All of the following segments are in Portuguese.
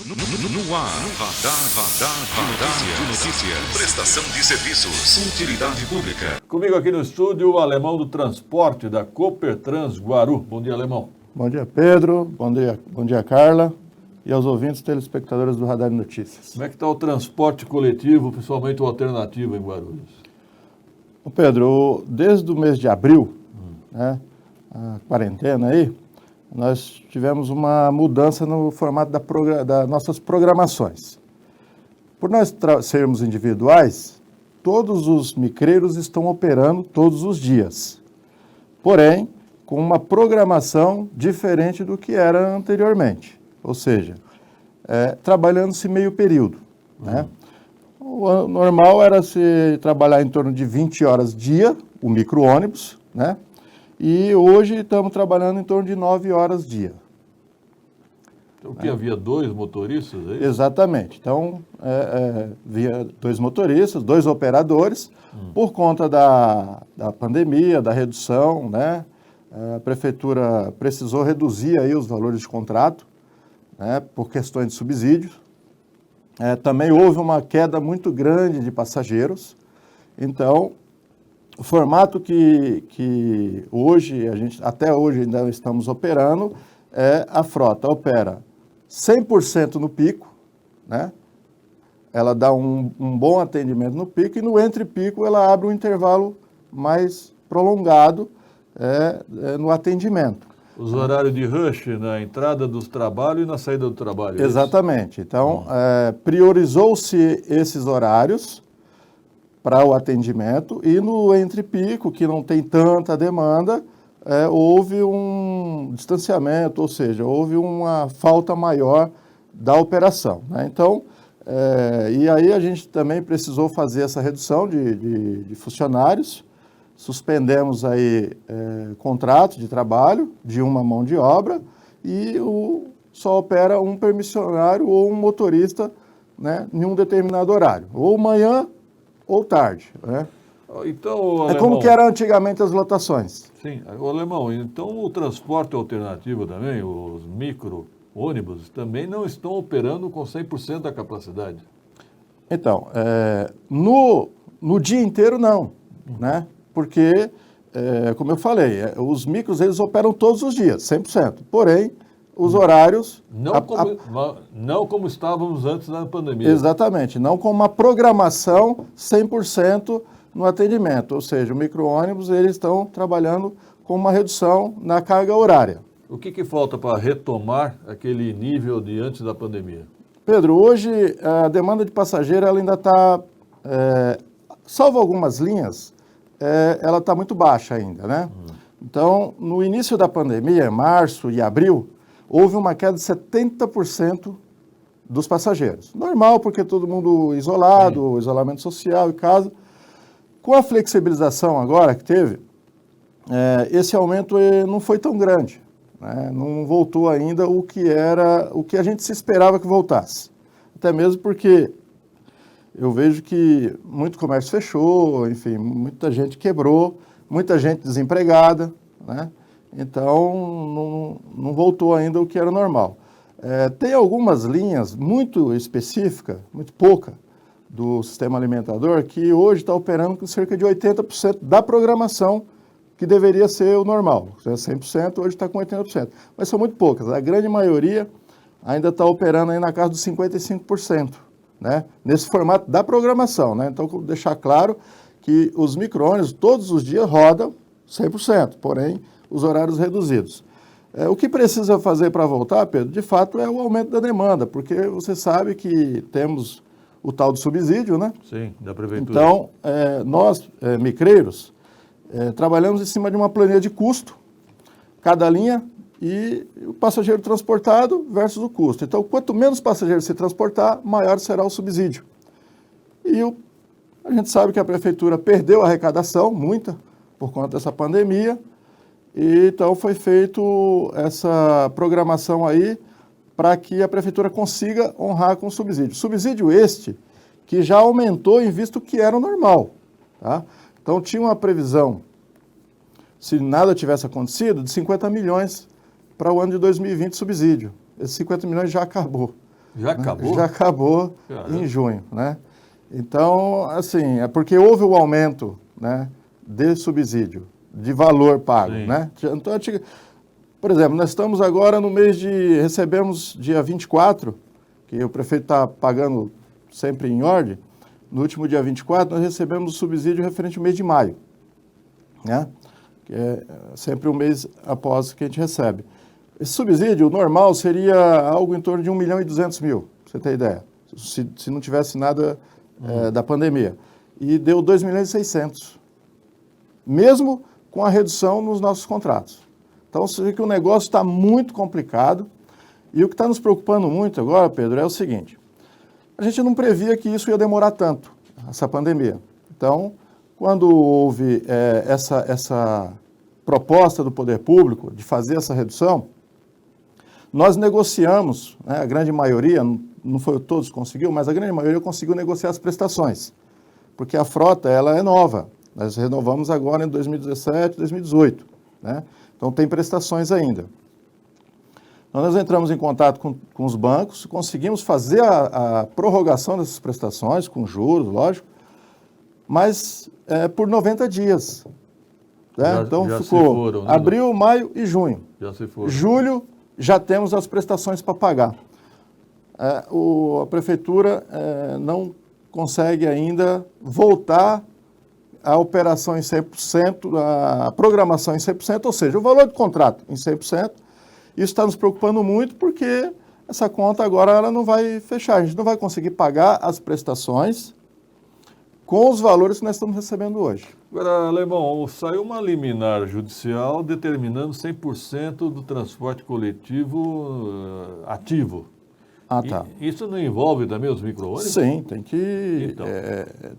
No ar, radar de notícias. Prestação de serviços. Utilidade pública. Comigo aqui no estúdio, o alemão do transporte da Copertrans Guaru. Bom dia, alemão. Bom dia, Pedro. Bom dia, Carla. E aos ouvintes telespectadores do Radar de Notícias. Como é que está o transporte coletivo, principalmente o alternativo em Guarulhos? Ô Pedro, desde o mês de abril, né, a quarentena aí, nós tivemos uma mudança no formato das nossas programações. Por nós sermos individuais, todos os micreiros estão operando todos os dias. Porém, com uma programação diferente do que era anteriormente. Ou seja, trabalhando-se meio período. Né? O normal era se trabalhar em torno de 20 horas dia, o micro-ônibus, né? E hoje estamos trabalhando em torno de 9 horas dia. Então, que havia dois motoristas aí? Exatamente. Então, havia dois motoristas, dois operadores, por conta da pandemia, da redução, né? A prefeitura precisou reduzir aí os valores de contrato, né, por questões de subsídios. Também houve uma queda muito grande de passageiros. Então, o formato que hoje, até hoje ainda estamos operando, a frota opera 100% no pico, né? Ela dá um bom atendimento no pico e no entre-pico ela abre um intervalo mais prolongado no atendimento. Os horários de rush na entrada dos trabalhos e na saída do trabalho. Exatamente. Então, priorizou-se esses horários para o atendimento e no entre-pico, que não tem tanta demanda, houve um distanciamento, ou seja, houve uma falta maior da operação. Né? Então, e aí a gente também precisou fazer essa redução de funcionários, suspendemos aí contratos de trabalho de uma mão de obra e só opera um permissionário ou um motorista, né, em um determinado horário, ou manhã ou tarde. Né? Então, alemão, como que era antigamente as lotações. Sim, alemão, então o transporte alternativo também, os micro-ônibus, também não estão operando com 100% da capacidade? Então, no dia inteiro não, né? Porque, como eu falei, os micros eles operam todos os dias, 100%. Porém, os horários... Não como estávamos antes da pandemia. Exatamente, não com uma programação 100% no atendimento. Ou seja, o micro-ônibus eles estão trabalhando com uma redução na carga horária. O que falta para retomar aquele nível de antes da pandemia? Pedro, hoje a demanda de passageiro ela ainda está, salvo algumas linhas, ela está muito baixa ainda, né? Então, no início da pandemia, março e abril, houve uma queda de 70% dos passageiros. Normal, porque todo mundo isolado, isolamento social e casa. Com a flexibilização agora que teve, esse aumento não foi tão grande, né? Não voltou ainda o que a gente se esperava que voltasse. Até mesmo porque eu vejo que muito comércio fechou, enfim, muita gente quebrou, muita gente desempregada, né? Então, não voltou ainda o que era normal. Tem algumas linhas muito específicas, muito pouca, do sistema alimentador, que hoje está operando com cerca de 80% da programação que deveria ser o normal. 100%, hoje está com 80%. Mas são muito poucas. A grande maioria ainda está operando aí na casa dos 55%. Né? Nesse formato da programação, né? Então, deixar claro que os micro-ônibus todos os dias rodam 100%, porém, os horários reduzidos. O que precisa fazer para voltar, Pedro, de fato, é o aumento da demanda, porque você sabe que temos o tal do subsídio, né? Sim, da prefeitura. Então, nós, micreiros, trabalhamos em cima de uma planilha de custo, cada linha, e o passageiro transportado versus o custo. Então, quanto menos passageiro se transportar, maior será o subsídio. E a gente sabe que a prefeitura perdeu a arrecadação, muita, por conta dessa pandemia, e então foi feito essa programação aí para que a prefeitura consiga honrar com o subsídio. Subsídio este que já aumentou em vista do que era o normal. Tá? Então, tinha uma previsão, se nada tivesse acontecido, de 50 milhões para o ano de 2020 subsídio. Esses 50 milhões já acabou. Já acabou? Já acabou Caramba. em junho, né? Então, assim, é porque houve o aumento, né, de subsídio, de valor pago, Sim. né? Então, por exemplo, nós estamos agora no mês recebemos dia 24, que o prefeito está pagando sempre em ordem, no último dia 24 nós recebemos o subsídio referente ao mês de maio, né? Que é sempre um mês após que a gente recebe. Esse subsídio normal seria algo em torno de 1.200.000, pra você ter ideia, se não tivesse nada da pandemia. E deu 2.600.000, mesmo com a redução nos nossos contratos. Então, você vê que o negócio está muito complicado. E o que está nos preocupando muito agora, Pedro, é o seguinte: a gente não previa que isso ia demorar tanto, essa pandemia. Então, quando houve essa proposta do poder público de fazer essa redução, nós negociamos, né, a grande maioria, não foi todos que conseguiu, mas a grande maioria conseguiu negociar as prestações, porque a frota ela é nova. Nós renovamos agora em 2017, 2018, né? Então tem prestações ainda. Então, nós entramos em contato com os bancos, conseguimos fazer a prorrogação dessas prestações, com juros, lógico, mas por 90 dias. Né? Então já ficou se foram, né? abril, maio e junho. Já se foram. Julho já temos as prestações para pagar. A prefeitura não consegue ainda voltar à operação em 100%, a programação em 100%, ou seja, o valor do contrato em 100%. Isso está nos preocupando muito porque essa conta agora ela não vai fechar. A gente não vai conseguir pagar as prestações com os valores que nós estamos recebendo hoje. Agora, Alemão, saiu uma liminar judicial determinando 100% do transporte coletivo ativo. Ah, tá. Isso não envolve também os micro-ônibus? Sim,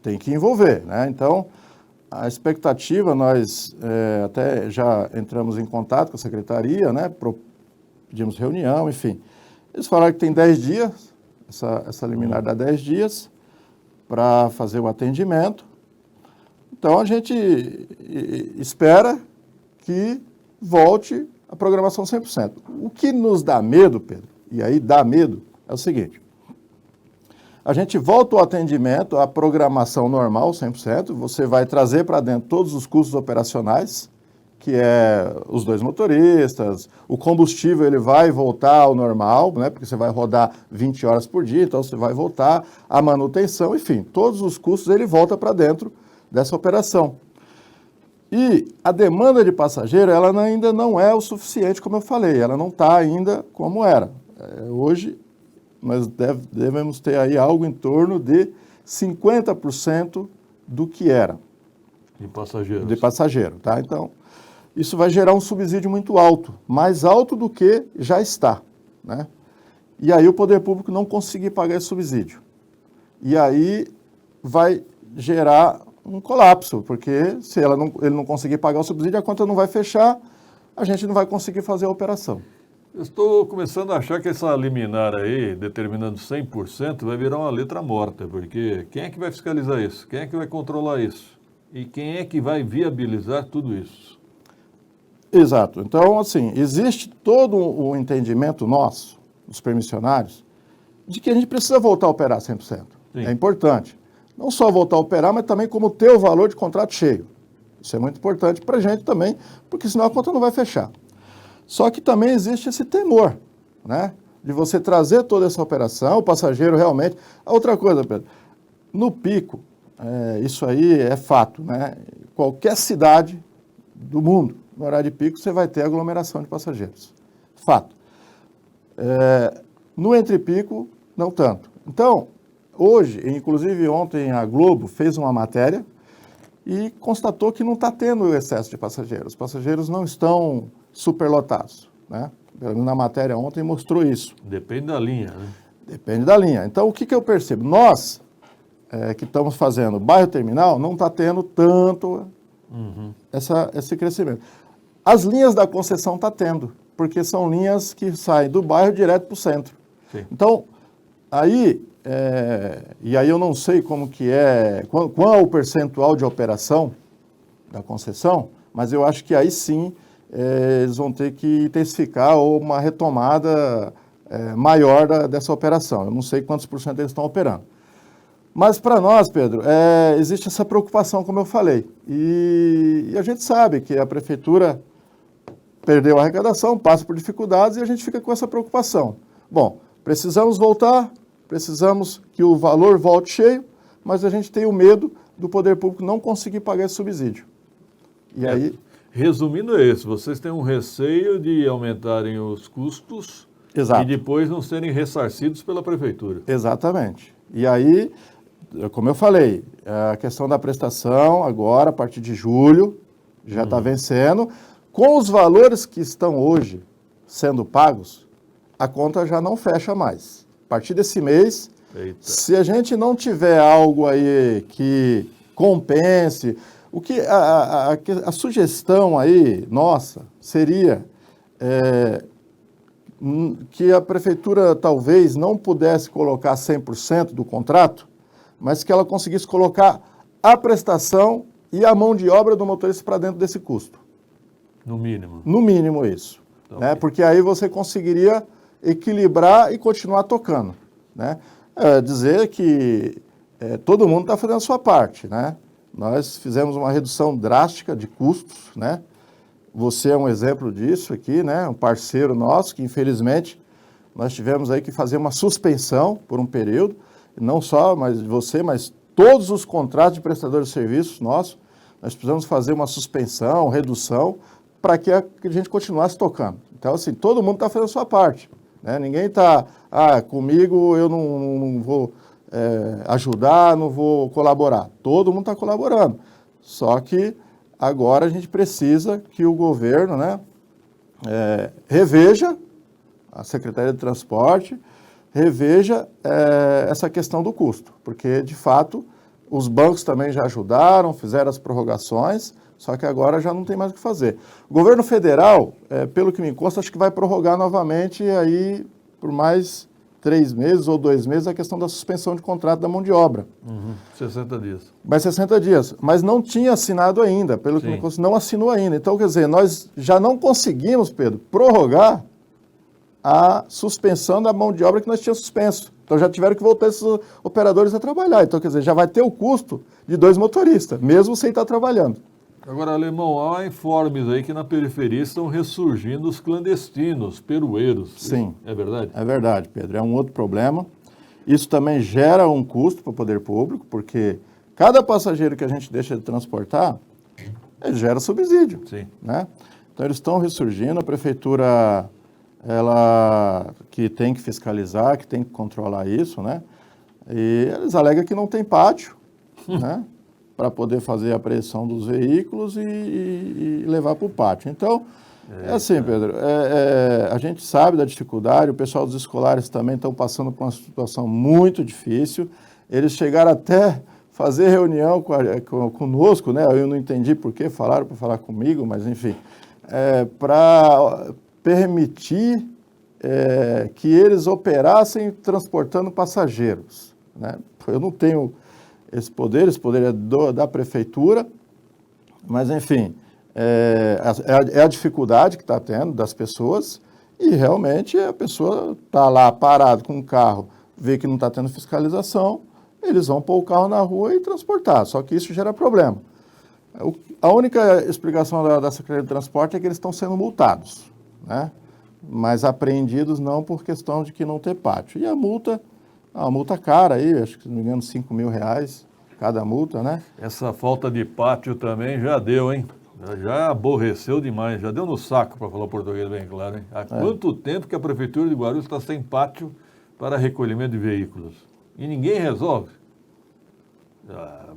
tem que envolver, né? Então, a expectativa, nós até já entramos em contato com a secretaria, né? Pedimos reunião, enfim. Eles falaram que tem 10 dias, essa liminar dá 10 dias para fazer o atendimento. Então, a gente espera que volte a programação 100%. O que nos dá medo, Pedro, e aí dá medo, é o seguinte: a gente volta o atendimento, a programação normal, 100%, você vai trazer para dentro todos os custos operacionais, que é os 2 motoristas, o combustível ele vai voltar ao normal, né, porque você vai rodar 20 horas por dia, então você vai voltar, a manutenção, enfim, todos os custos ele volta para dentro dessa operação. E a demanda de passageiro, ela ainda não é o suficiente, como eu falei, ela não está ainda como era. Hoje, nós devemos ter aí algo em torno de 50% do que era. De passageiros. De passageiro, tá? Então, isso vai gerar um subsídio muito alto, mais alto do que já está, né? E aí o poder público não conseguir pagar esse subsídio. E aí vai gerar um colapso, porque se ele não conseguir pagar o subsídio, a conta não vai fechar, a gente não vai conseguir fazer a operação. Eu estou começando a achar que essa liminar aí, determinando 100%, vai virar uma letra morta, porque quem é que vai fiscalizar isso? Quem é que vai controlar isso? E quem é que vai viabilizar tudo isso? Exato. Então, assim, existe todo o entendimento nosso, dos permissionários, de que a gente precisa voltar a operar 100%. Sim. É importante. Não só voltar a operar, mas também como ter o valor de contrato cheio. Isso é muito importante para a gente também, porque senão a conta não vai fechar. Só que também existe esse temor, né? De você trazer toda essa operação, o passageiro realmente... A outra coisa, Pedro, no pico, isso aí é fato, né? Qualquer cidade do mundo, no horário de pico, você vai ter aglomeração de passageiros. Fato. No entre-pico, não tanto. Então, hoje, inclusive ontem a Globo fez uma matéria e constatou que não está tendo excesso de passageiros. Os passageiros não estão superlotados, né? Pelo menos na matéria ontem mostrou isso. Depende da linha, né? Depende da linha. Então, o que eu percebo? Nós, que estamos fazendo bairro terminal, não está tendo tanto esse crescimento. As linhas da concessão está tendo, porque são linhas que saem do bairro direto para o centro. Sim. Então, aí, e aí eu não sei como que qual é o percentual de operação da concessão, mas eu acho que aí sim eles vão ter que intensificar ou uma retomada maior dessa operação. Eu não sei quantos por cento eles estão operando. Mas para nós, Pedro, existe essa preocupação, como eu falei. E a gente sabe que a prefeitura perdeu a arrecadação, passa por dificuldades e a gente fica com essa preocupação. Bom, precisamos voltar, precisamos que o valor volte cheio, mas a gente tem o medo do poder público não conseguir pagar esse subsídio. E aí... Resumindo é isso, vocês têm um receio de aumentarem os custos Exato. e depois não serem ressarcidos pela prefeitura. Exatamente. E aí, como eu falei, a questão da prestação agora, a partir de julho, já está vencendo. Com os valores que estão hoje sendo pagos, a conta já não fecha mais. A partir desse mês, Eita. se a gente não tiver algo aí que compense... O que a sugestão aí, nossa, seria que a prefeitura talvez não pudesse colocar 100% do contrato, mas que ela conseguisse colocar a prestação e a mão de obra do motorista para dentro desse custo. No mínimo. No mínimo isso. Então, né? Porque aí você conseguiria equilibrar e continuar tocando. Né? Dizer que todo mundo está fazendo a sua parte, né? Nós fizemos uma redução drástica de custos, né? Você é um exemplo disso aqui, né? Um parceiro nosso que, infelizmente, nós tivemos aí que fazer uma suspensão por um período, não só mas todos os contratos de prestadores de serviços nossos, nós precisamos fazer uma suspensão, redução, para que a gente continuasse tocando. Então, assim, todo mundo está fazendo a sua parte, né? Ninguém está, comigo eu não vou... ajudar, não vou colaborar. Todo mundo está colaborando. Só que agora a gente precisa que o governo, né, reveja, a Secretaria de Transporte, reveja essa questão do custo. Porque, de fato, os bancos também já ajudaram, fizeram as prorrogações, só que agora já não tem mais o que fazer. O governo federal, pelo que me consta, acho que vai prorrogar novamente aí por mais 3 meses ou 2 meses a questão da suspensão de contrato da mão de obra. 60 dias. Mais 60 dias. Mas não tinha assinado ainda, pelo que me consta, não assinou ainda. Então, quer dizer, nós já não conseguimos, Pedro, prorrogar a suspensão da mão de obra que nós tínhamos suspenso. Então, já tiveram que voltar esses operadores a trabalhar. Então, quer dizer, já vai ter o custo de 2 motoristas, mesmo sem estar trabalhando. Agora, Alemão, há informes aí que na periferia estão ressurgindo os clandestinos, perueiros. Sim. É verdade? É verdade, Pedro. É um outro problema. Isso também gera um custo para o poder público, porque cada passageiro que a gente deixa de transportar, ele gera subsídio. Sim. Né? Então, eles estão ressurgindo. A prefeitura, ela que tem que fiscalizar, que tem que controlar isso, né? E eles alegam que não tem pátio, né? Para poder fazer a apreensão dos veículos e levar para o pátio. Então, assim, Pedro, a gente sabe da dificuldade, o pessoal dos escolares também estão passando por uma situação muito difícil. Eles chegaram até fazer reunião conosco, né? Eu não entendi por que falaram para falar comigo, mas enfim, para permitir que eles operassem transportando passageiros, né? Eu não tenho esse poder é da prefeitura, mas enfim, é a dificuldade que está tendo das pessoas e realmente a pessoa está lá parada com o carro, vê que não está tendo fiscalização, eles vão pôr o carro na rua e transportar, só que isso gera problema. A única explicação da Secretaria de Transporte é que eles estão sendo multados, né? Mas apreendidos não por questão de que não ter pátio. E a multa cara aí, acho que se não me engano, R$5.000 cada multa, né? Essa falta de pátio também já deu, hein? Já aborreceu demais, já deu no saco, para falar o português bem claro, hein? Há quanto tempo que a Prefeitura de Guarulhos está sem pátio para recolhimento de veículos? E ninguém resolve?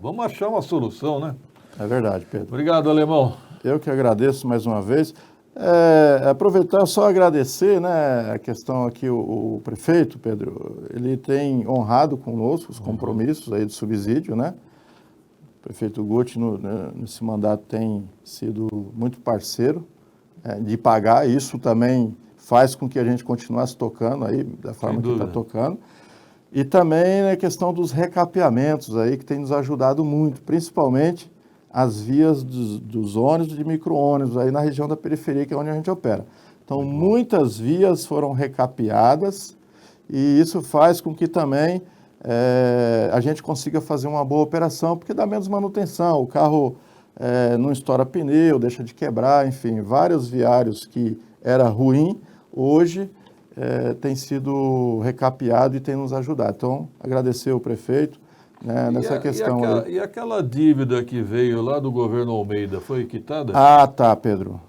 Vamos achar uma solução, né? É verdade, Pedro. Obrigado, Alemão. Eu que agradeço mais uma vez. Aproveitar só agradecer, né, a questão aqui, o prefeito, Pedro, ele tem honrado conosco os compromissos aí do subsídio, né? O prefeito Guti, nesse mandato, tem sido muito parceiro de pagar. Isso também faz com que a gente continuasse tocando aí, da forma que está tocando. E também a questão dos recapeamentos aí, que tem nos ajudado muito, principalmente as vias dos ônibus e de micro-ônibus aí na região da periferia, que é onde a gente opera. Então, muitas vias foram recapeadas e isso faz com que também a gente consiga fazer uma boa operação, porque dá menos manutenção, o carro não estoura pneu, deixa de quebrar, enfim, vários viários que era ruim, hoje tem sido recapeado e tem nos ajudado. Então, agradecer ao prefeito, né, nessa questão. E aquela dívida que veio lá do governo Almeida, foi quitada? Ah, tá, Pedro.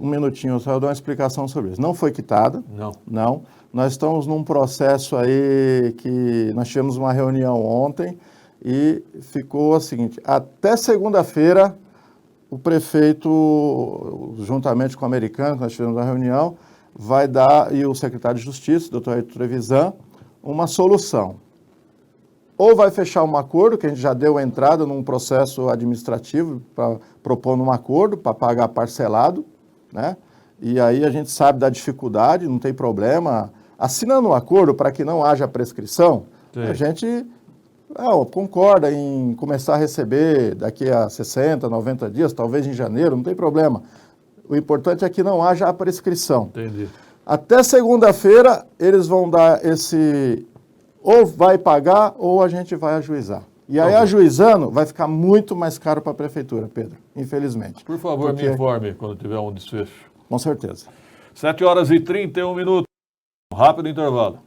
Um minutinho, só eu dar uma explicação sobre isso. Não foi quitada. Não. Não. Nós estamos num processo aí que nós tivemos uma reunião ontem e ficou o seguinte, até segunda-feira o prefeito, juntamente com o americano, nós tivemos uma reunião, vai dar, e o secretário de Justiça, doutor Ayrton Trevisan, uma solução. Ou vai fechar um acordo, que a gente já deu entrada num processo administrativo para propor um acordo para pagar parcelado, né? E aí a gente sabe da dificuldade, não tem problema. Assinando um acordo para que não haja prescrição, sim, a gente concorda em começar a receber daqui a 60, 90 dias, talvez em janeiro, não tem problema. O importante é que não haja a prescrição. Entendi. Até segunda-feira eles vão dar esse... Ou vai pagar ou a gente vai ajuizar. E aí, ajuizando, vai ficar muito mais caro para a prefeitura, Pedro, infelizmente. Por favor, me informe quando tiver um desfecho. Com certeza. 7h31. Um rápido intervalo.